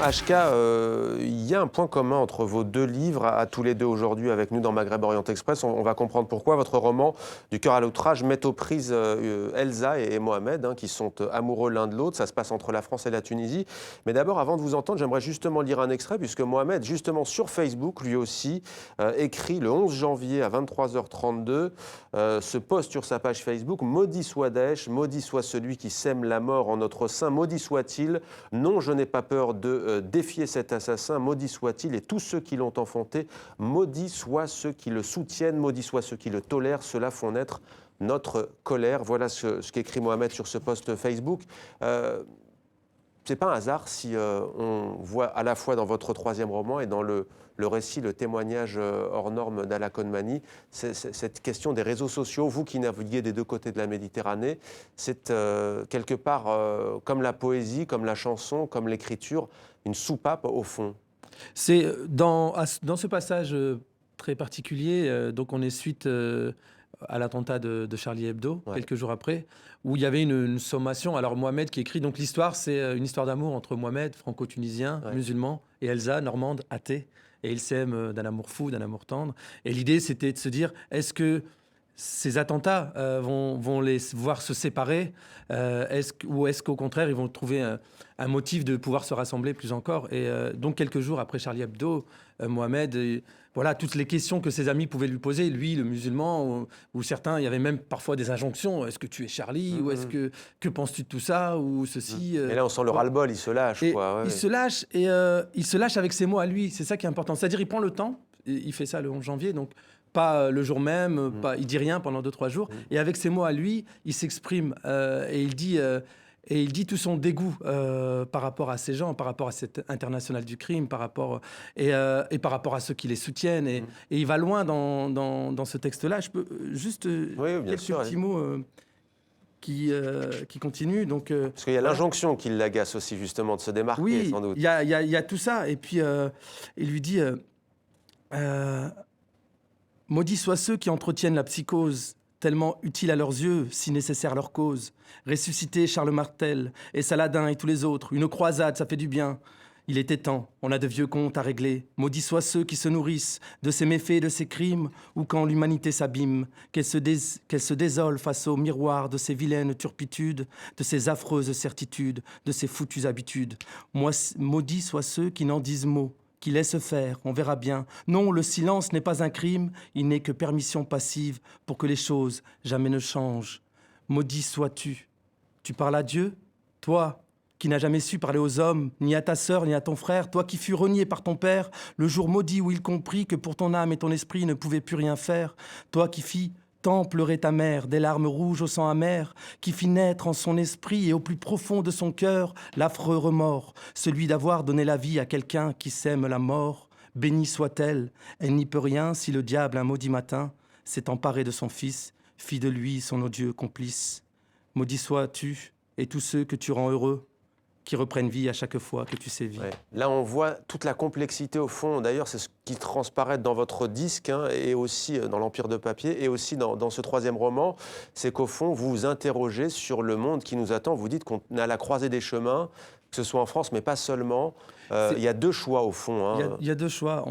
HK, il y a un point commun entre vos deux livres, à tous les deux aujourd'hui avec nous dans Maghreb Orient Express. On va comprendre pourquoi. Votre roman Du cœur à l'outrage met aux prises Elsa et Mohamed, qui sont amoureux l'un de l'autre. Ça se passe entre la France et la Tunisie. Mais d'abord, avant de vous entendre, j'aimerais justement lire un extrait, puisque Mohamed, justement sur Facebook, lui aussi, écrit le 11 janvier à 23h32, ce post sur sa page Facebook: « Maudit soit Daesh, maudit soit celui qui sème la mort en notre sein, maudit soit-il. Non, je n'ai pas peur de défier cet assassin, maudit soit-il, et tous ceux qui l'ont enfanté, maudits soient ceux qui le soutiennent, maudits soient ceux qui le tolèrent, cela font naître notre colère. » Voilà ce qu'écrit Mohamed sur ce post Facebook. C'est pas un hasard si on voit à la fois dans votre troisième roman et dans le récit, le témoignage hors norme d'Ala Konmani, cette question des réseaux sociaux, vous qui naviguez des deux côtés de la Méditerranée, c'est quelque part comme la poésie, comme la chanson, comme l'écriture, une soupape au fond. C'est dans ce passage très particulier, donc on est suite à l'attentat de Charlie Hebdo, Ouais. quelques jours après, où il y avait une sommation. Alors Mohamed qui écrit, donc l'histoire, c'est une histoire d'amour entre Mohamed, franco-tunisien, musulman, et Elsa, normande, athée. Et ils s'aiment d'un amour fou, d'un amour tendre. Et l'idée, c'était de se dire, est-ce que ces attentats vont les voir se séparer, ou est-ce qu'au contraire, ils vont trouver un motif de pouvoir se rassembler plus encore. Et donc, quelques jours après Charlie Hebdo, Mohamed, voilà, toutes les questions que ses amis pouvaient lui poser, lui, le musulman, ou certains, il y avait même parfois des injonctions. Est-ce que tu es Charlie, ou est-ce que penses-tu de tout ça, ou ceci Et là, on sent le ras-le-bol, il se lâche. Il se lâche, et il se lâche avec ses mots à lui. C'est ça qui est important. C'est-à-dire, il prend le temps, il fait ça le 11 janvier, donc pas le jour même, il dit rien pendant 2-3 jours. Et avec ses mots à lui, il s'exprime et il dit tout son dégoût par rapport à ces gens, par rapport à cette internationale du crime, par rapport et par rapport à ceux qui les soutiennent. Et il va loin dans ce texte-là. Je peux juste quelques petits mots qui continuent. Donc, parce qu'il y a l'injonction qui l'agace aussi, justement, de se démarquer, sans doute. Il y a tout ça. Et puis, il lui dit... Maudits soient ceux qui entretiennent la psychose, tellement utile à leurs yeux, si nécessaire leur cause. Ressusciter Charles Martel et Saladin et tous les autres. Une croisade, ça fait du bien. Il était temps, on a de vieux comptes à régler. Maudits soient ceux qui se nourrissent de ces méfaits et de ces crimes, ou quand l'humanité s'abîme, qu'elle se désole face au miroir de ces vilaines turpitudes, de ces affreuses certitudes, de ces foutues habitudes. Maudits soient ceux qui n'en disent mot, qui laisse faire, on verra bien. Non, le silence n'est pas un crime, il n'est que permission passive pour que les choses jamais ne changent. Maudit sois-tu. Tu parles à Dieu, toi qui n'as jamais su parler aux hommes, ni à ta sœur, ni à ton frère, toi qui fus renié par ton père, le jour maudit où il comprit que pour ton âme et ton esprit ne pouvaient plus rien faire, toi qui fis tant pleurer ta mère, des larmes rouges au sang amer, qui fit naître en son esprit et au plus profond de son cœur l'affreux remords, celui d'avoir donné la vie à quelqu'un qui sème la mort. Bénie soit-elle, elle n'y peut rien si le diable un maudit matin s'est emparé de son fils, fit de lui son odieux complice. Maudit sois-tu et tous ceux que tu rends heureux, qui reprennent vie à chaque fois que tu sévis. Ouais. Là, on voit toute la complexité au fond. D'ailleurs, c'est ce qui transparaît dans votre disque, et aussi dans l'Empire de papier, et aussi dans ce troisième roman. C'est qu'au fond, vous vous interrogez sur le monde qui nous attend. Vous dites qu'on est à la croisée des chemins, que ce soit en France, mais pas seulement. Il y a deux choix, au fond. Il y a deux choix.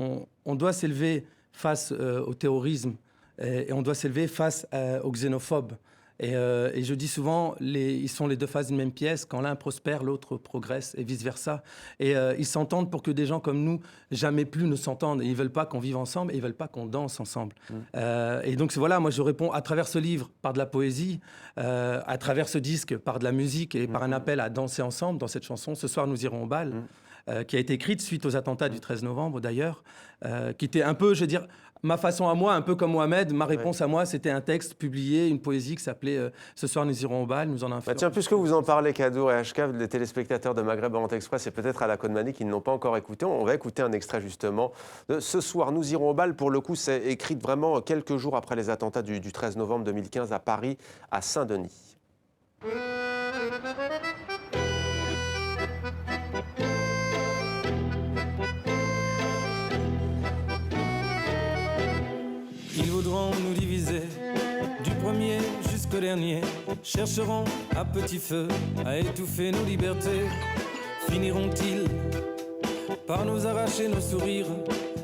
On doit s'élever face au terrorisme et on doit s'élever face aux xénophobes. Et je dis souvent, ils sont les deux faces d'une même pièce. Quand l'un prospère, l'autre progresse, et vice-versa. Et ils s'entendent pour que des gens comme nous, jamais plus ne s'entendent. Et ils ne veulent pas qu'on vive ensemble, et ils ne veulent pas qu'on danse ensemble. Et donc voilà, moi je réponds à travers ce livre par de la poésie, à travers ce disque par de la musique, et par un appel à danser ensemble dans cette chanson « Ce soir nous irons au bal ». Qui a été écrite suite aux attentats du 13 novembre d'ailleurs, qui était un peu, je veux dire, ma façon à moi, un peu comme Mohamed, ma réponse à moi, c'était un texte publié, une poésie qui s'appelait « Ce soir nous irons au bal », nous en influons. Tiens, puisque vous en parlez, Kadour et HK, les téléspectateurs de Maghreb Orient Express et peut-être Ala Konmani qui ne l'ont pas encore écouté, on va écouter un extrait justement de « Ce soir nous irons au bal ». Pour le coup, c'est écrit vraiment quelques jours après les attentats du 13 novembre 2015 à Paris, à Saint-Denis. Ils voudront nous diviser, du premier jusqu'au dernier, chercheront à petit feu à étouffer nos libertés. Finiront-ils par nous arracher nos sourires,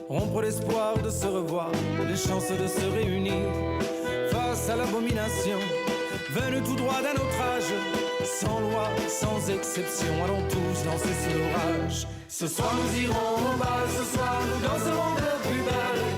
rompre l'espoir de se revoir, les chances de se réunir face à l'abomination venue tout droit d'un autre âge, sans loi, sans exception, allons tous danser sous l'orage. Ce soir nous irons au bal, ce soir nous danserons de plus belle.